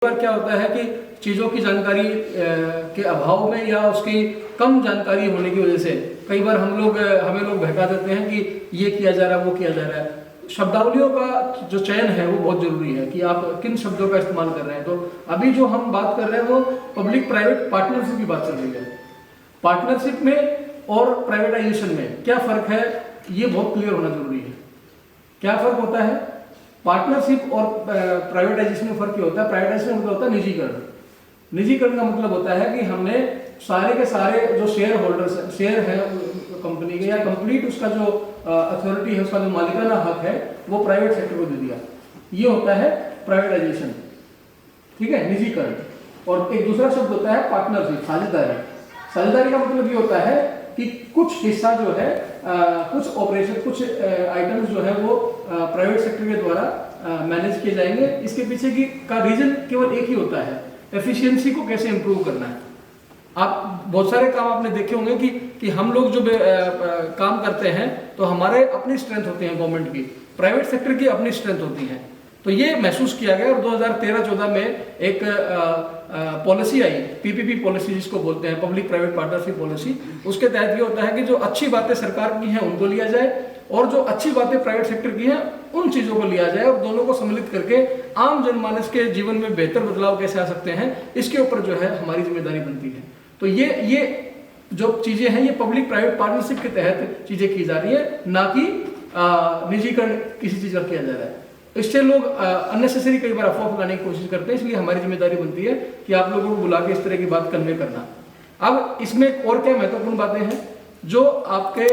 बार क्या होता है कि चीज़ों की जानकारी के अभाव में या उसकी कम जानकारी होने की वजह से कई बार हमें लोग बहका देते हैं कि ये किया जा रहा है, वो किया जा रहा है। शब्दावलियों का जो चयन है वो बहुत जरूरी है कि आप किन शब्दों का इस्तेमाल कर रहे हैं। तो अभी जो हम बात कर रहे हैं वो पब्लिक प्राइवेट पार्टनरशिप की बात चल रही है। पार्टनरशिप में और प्राइवेटाइजेशन में क्या फर्क है, ये बहुत क्लियर होना जरूरी है। क्या फर्क होता है? पार्टनरशिप और प्राइवेटाइजेशन में फर्क क्या होता है? प्राइवेटाइजेशन मतलब होता है निजीकरण। निजीकरण का मतलब होता है कि हमने सारे के सारे जो शेयर है कंपनी के, या कंप्लीट उसका जो अथॉरिटी है, उसका जो मालिकाना हक है, वो प्राइवेट सेक्टर को दे दिया। ये होता है प्राइवेटाइजेशन, ठीक है, निजीकरण। और एक दूसरा शब्द होता है पार्टनरशिप, साझेदारी। साझेदारी का मतलब ये होता है कि कुछ हिस्सा जो है, कुछ ऑपरेशन, कुछ आइटम्स जो है वो प्राइवेट सेक्टर के द्वारा मैनेज किए जाएंगे। इसके पीछे का रीजन केवल एक ही होता है, एफिशिएंसी को कैसे इंप्रूव करना है। आप बहुत सारे काम आपने देखे होंगे कि हम लोग जो काम करते हैं तो हमारे अपनी स्ट्रेंथ होती है गवर्नमेंट की, प्राइवेट सेक्टर की अपनी स्ट्रेंथ होती है। तो ये महसूस किया गया और 2013-14 में एक पॉलिसी आई, पीपीपी पॉलिसी जिसको बोलते हैं, पब्लिक प्राइवेट पार्टनरशिप पॉलिसी। उसके तहत ये होता है कि जो अच्छी बातें सरकार की हैं उनको लिया जाए और जो अच्छी बातें प्राइवेट सेक्टर की हैं उन चीज़ों को लिया जाए, और दोनों को सम्मिलित करके आम जनमानस के जीवन में बेहतर बदलाव कैसे आ सकते हैं, इसके ऊपर जो है हमारी जिम्मेदारी बनती है। तो ये जो चीज़ें हैं ये पब्लिक प्राइवेट पार्टनरशिप के तहत चीज़ें की जा रही है, ना कि निजीकरण किसी चीज़ का किया जा रहा है। इससे लोग अननेसेसरी कई बार अफवाह फैलाने की कोशिश करते हैं। इसलिए हमारी जिम्मेदारी बनती है कि आप लोगों को बुला के इस तरह की बात कन्वे करना। अब इसमें और क्या महत्वपूर्ण बातें हैं जो आपके